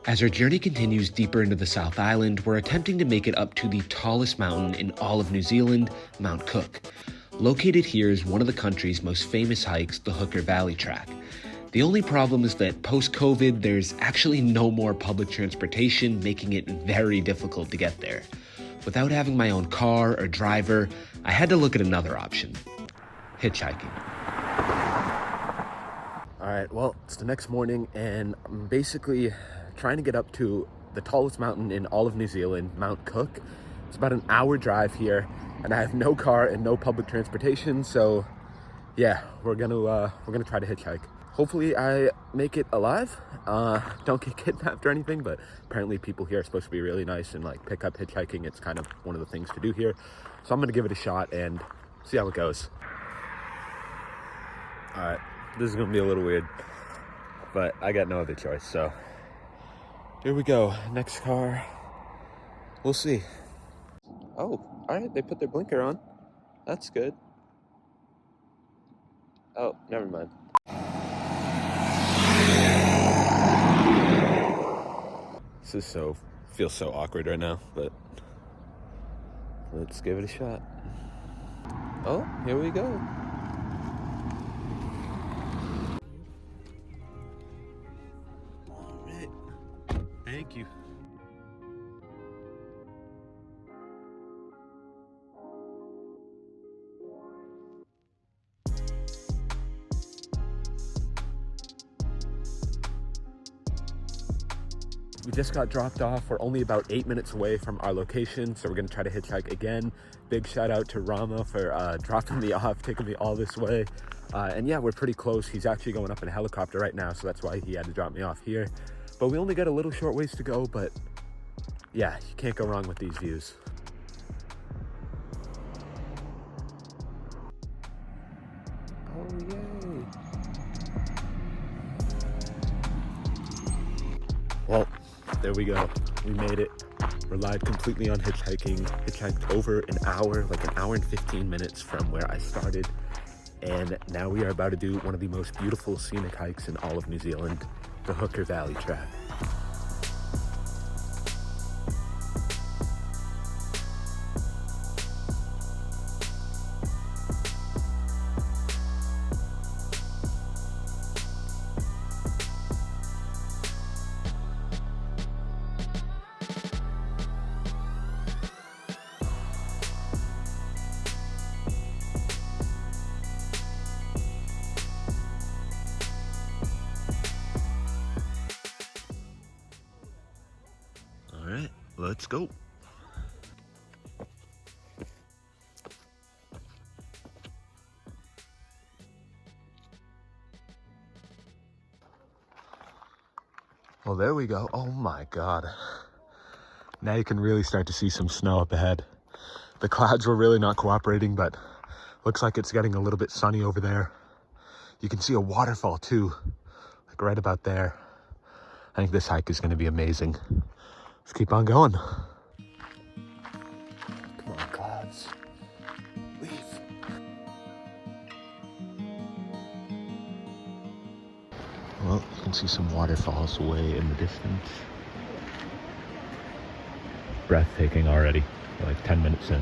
As our journey continues deeper into the South Island, we're attempting to make it up to the tallest mountain in all of New Zealand, Mount Cook. Located here is one of the country's most famous hikes, the Hooker Valley Track. The only problem is that post-COVID, there's actually no more public transportation, making it very difficult to get there. Without having my own car or driver, I had to look at another option: hitchhiking. All right, well, it's the next morning and I'm basically trying to get up to the tallest mountain in all of New Zealand, Mount Cook. It's about an hour drive here and I have no car and no public transportation, so yeah, we're gonna try to hitchhike. Hopefully I make it alive, don't get kidnapped or anything, but apparently people here are supposed to be really nice and like pick up hitchhiking. It's kind of one of the things to do here. So I'm gonna give it a shot and see how it goes. All right, this is gonna be a little weird, but I got no other choice, so here we go. Next car, we'll see. Oh, all right, they put their blinker on. That's good. Oh, never mind. This is feels so awkward right now, but let's give it a shot. Oh, here we go. All right, thank you. We just got dropped off. We're only about 8 minutes away from our location, so we're gonna try to hitchhike again. Big shout out to Rama for dropping me off, taking me all this way. And yeah, we're pretty close. He's actually going up in a helicopter right now, so that's why he had to drop me off here. But we only got a little short ways to go, but yeah, you can't go wrong with these views. Oh, yay. Well, there we go. We made it. Relied completely on hitchhiking. Hitchhiked over an hour, like an hour and 15 minutes from where I started. And now we are about to do one of the most beautiful scenic hikes in all of New Zealand, the Hooker Valley Track. All right, let's go. Well, there we go. Oh my God. Now you can really start to see some snow up ahead. The clouds were really not cooperating, but looks like it's getting a little bit sunny over there. You can see a waterfall too, like right about there. I think this hike is going to be amazing. Let's keep on going. Come on, clouds. Leave. Well, you can see some waterfalls way in the distance. Breathtaking already. We're like 10 minutes in.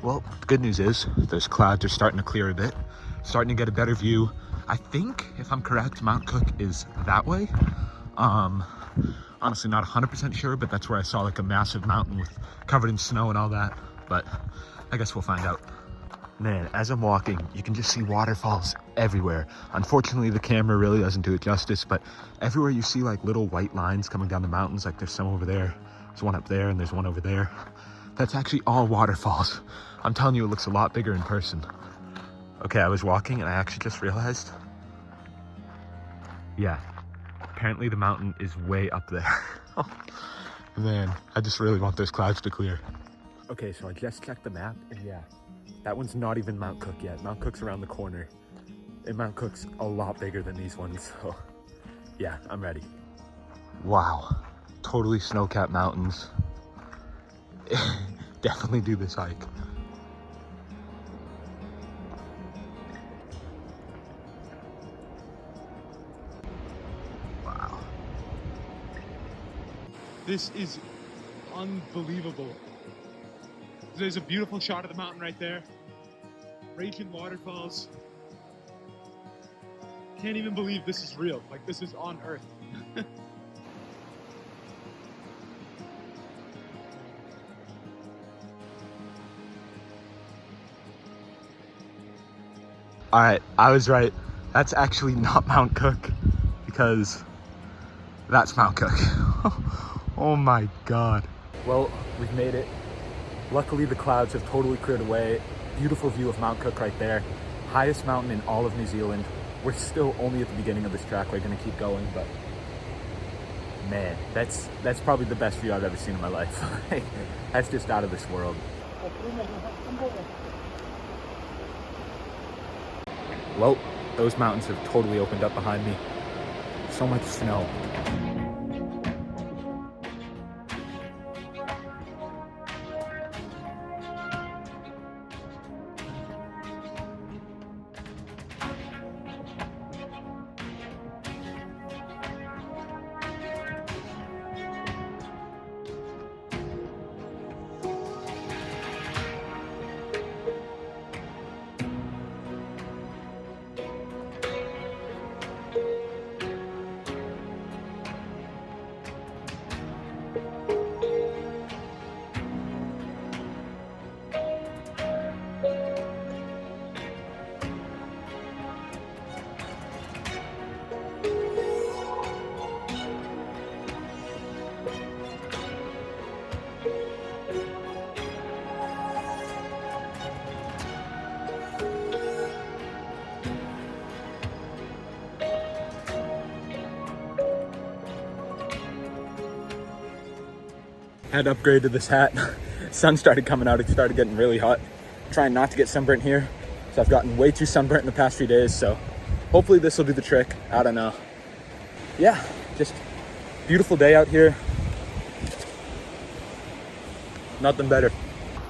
Well, the good news is those clouds are starting to clear a bit, starting to get a better view. I think, if I'm correct, Mount Cook is that way. Honestly, not 100% sure, but that's where I saw like a massive mountain with covered in snow and all that. But I guess we'll find out. Man, as I'm walking, you can just see waterfalls everywhere. Unfortunately, the camera really doesn't do it justice, but everywhere you see like little white lines coming down the mountains, like there's some over there, there's one up there, and there's one over there. That's actually all waterfalls. I'm telling you, it looks a lot bigger in person. Okay, I was walking and I actually just realized, yeah, apparently the mountain is way up there. Oh, man, I just really want those clouds to clear. Okay, so I just checked the map, and yeah, that one's not even Mount Cook yet. Mount Cook's around the corner, and Mount Cook's a lot bigger than these ones, so yeah, I'm ready. Wow, totally snow-capped mountains. Definitely do this hike. Wow. This is unbelievable. There's a beautiful shot of the mountain right there. Raging waterfalls. Can't even believe this is real. Like, this is on Earth. All right, I was right. That's actually not Mount Cook, because that's Mount Cook. Oh my God. Well, we've made it. Luckily, the clouds have totally cleared away. Beautiful view of Mount Cook right there. Highest mountain in all of New Zealand. We're still only at the beginning of this track. We're gonna keep going, but man, that's probably the best view I've ever seen in my life. That's just out of this world. Well, those mountains have totally opened up behind me. So much snow. Had upgraded this hat. Sun started coming out, it started getting really hot. Trying not to get sunburnt here. So I've gotten way too sunburnt in the past few days, so hopefully this will do the trick. I don't know. Yeah, just beautiful day out here. Nothing better.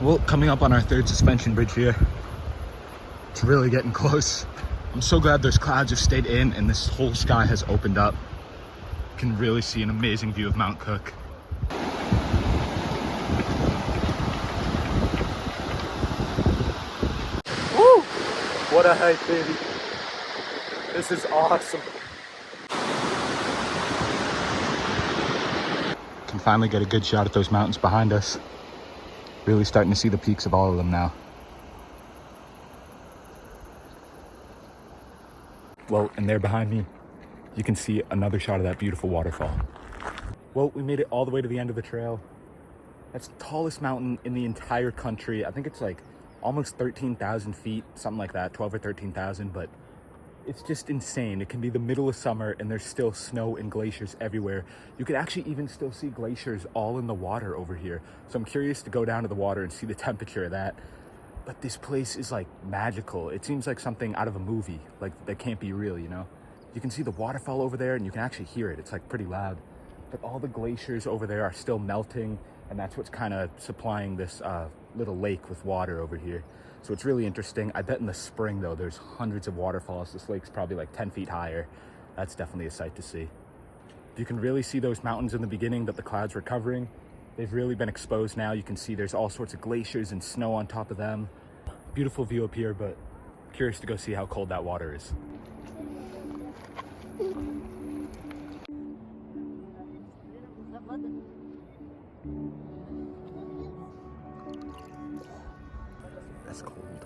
Well, coming up on our third suspension bridge here. It's really getting close. I'm so glad those clouds have stayed in and this whole sky has opened up. You can really see an amazing view of Mount Cook. Woo! What a hike, baby. This is awesome. Can finally get a good shot at those mountains behind us. Really starting to see the peaks of all of them now. Well, and there behind me, you can see another shot of that beautiful waterfall. Well, we made it all the way to the end of the trail. That's the tallest mountain in the entire country. I think it's like almost 13,000 feet, something like that, 12 or 13,000, but it's just insane. It can be the middle of summer and there's still snow and glaciers everywhere. You could actually even still see glaciers all in the water over here. So I'm curious to go down to the water and see the temperature of that. But this place is like magical. It seems like something out of a movie, like that can't be real, you know? You can see the waterfall over there and you can actually hear it. It's like pretty loud. But all the glaciers over there are still melting, and that's what's kind of supplying this little lake with water over here. So it's really interesting. I bet in the spring though, there's hundreds of waterfalls. This lake's probably like 10 feet higher. That's definitely a sight to see. You can really see those mountains in the beginning that the clouds were covering. They've really been exposed now. You can see there's all sorts of glaciers and snow on top of them. Beautiful view up here, but curious to go see how cold that water is. That's cold.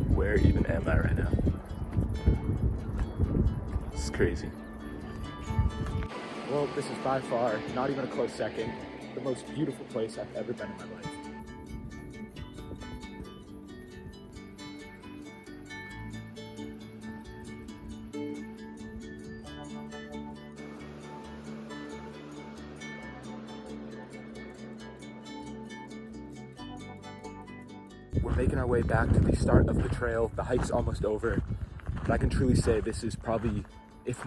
Where even am I right now? crazy. Well, this is by far, not even a close second, the most beautiful place I've ever been in my life. We're making our way back to the start of the trail. The hike's almost over, but I can truly say this is probably if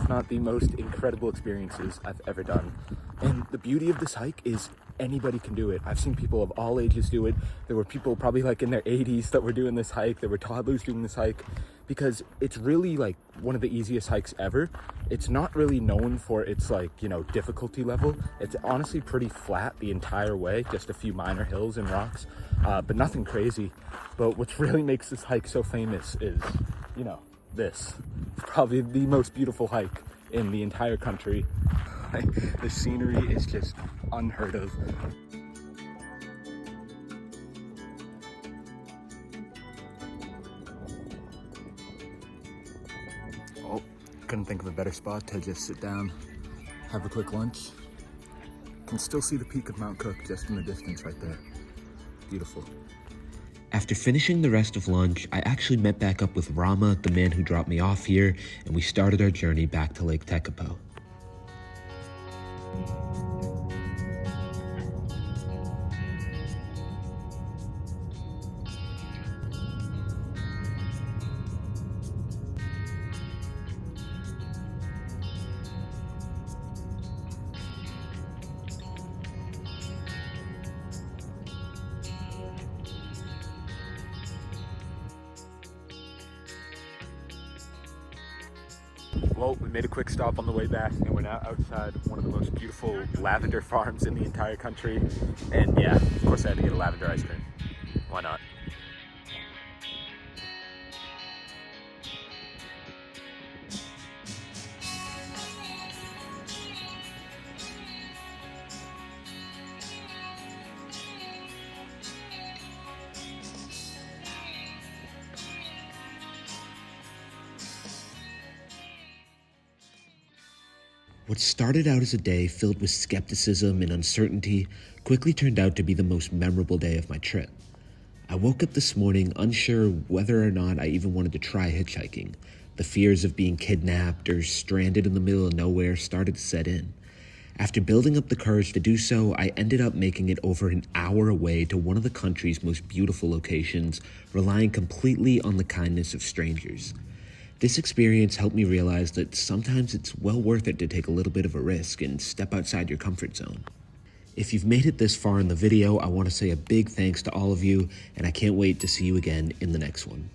not the most incredible experiences I've ever done. And the beauty of this hike is anybody can do it. I've seen people of all ages do it. There were people probably like in their 80s that were doing this hike. There were toddlers doing this hike because it's really like one of the easiest hikes ever. It's not really known for its like, you know, difficulty level. It's honestly pretty flat the entire way, just a few minor hills and rocks, but nothing crazy. But what really makes this hike so famous is, you know, this. It's probably the most beautiful hike in the entire country. The scenery is just unheard of. Oh, couldn't think of a better spot to just sit down, have a quick lunch. Can still see the peak of Mount Cook just in the distance right there. Beautiful. After finishing the rest of lunch, I actually met back up with Rama, the man who dropped me off here, and we started our journey back to Lake Tekapo. Well, we made a quick stop on the way back and we're now outside one of the most beautiful lavender farms in the entire country. And yeah, of course I had to get a lavender ice cream. Why not? What started out as a day filled with skepticism and uncertainty quickly turned out to be the most memorable day of my trip. I woke up this morning unsure whether or not I even wanted to try hitchhiking. The fears of being kidnapped or stranded in the middle of nowhere started to set in. After building up the courage to do so, I ended up making it over an hour away to one of the country's most beautiful locations, relying completely on the kindness of strangers. This experience helped me realize that sometimes it's well worth it to take a little bit of a risk and step outside your comfort zone. If you've made it this far in the video, I want to say a big thanks to all of you, and I can't wait to see you again in the next one.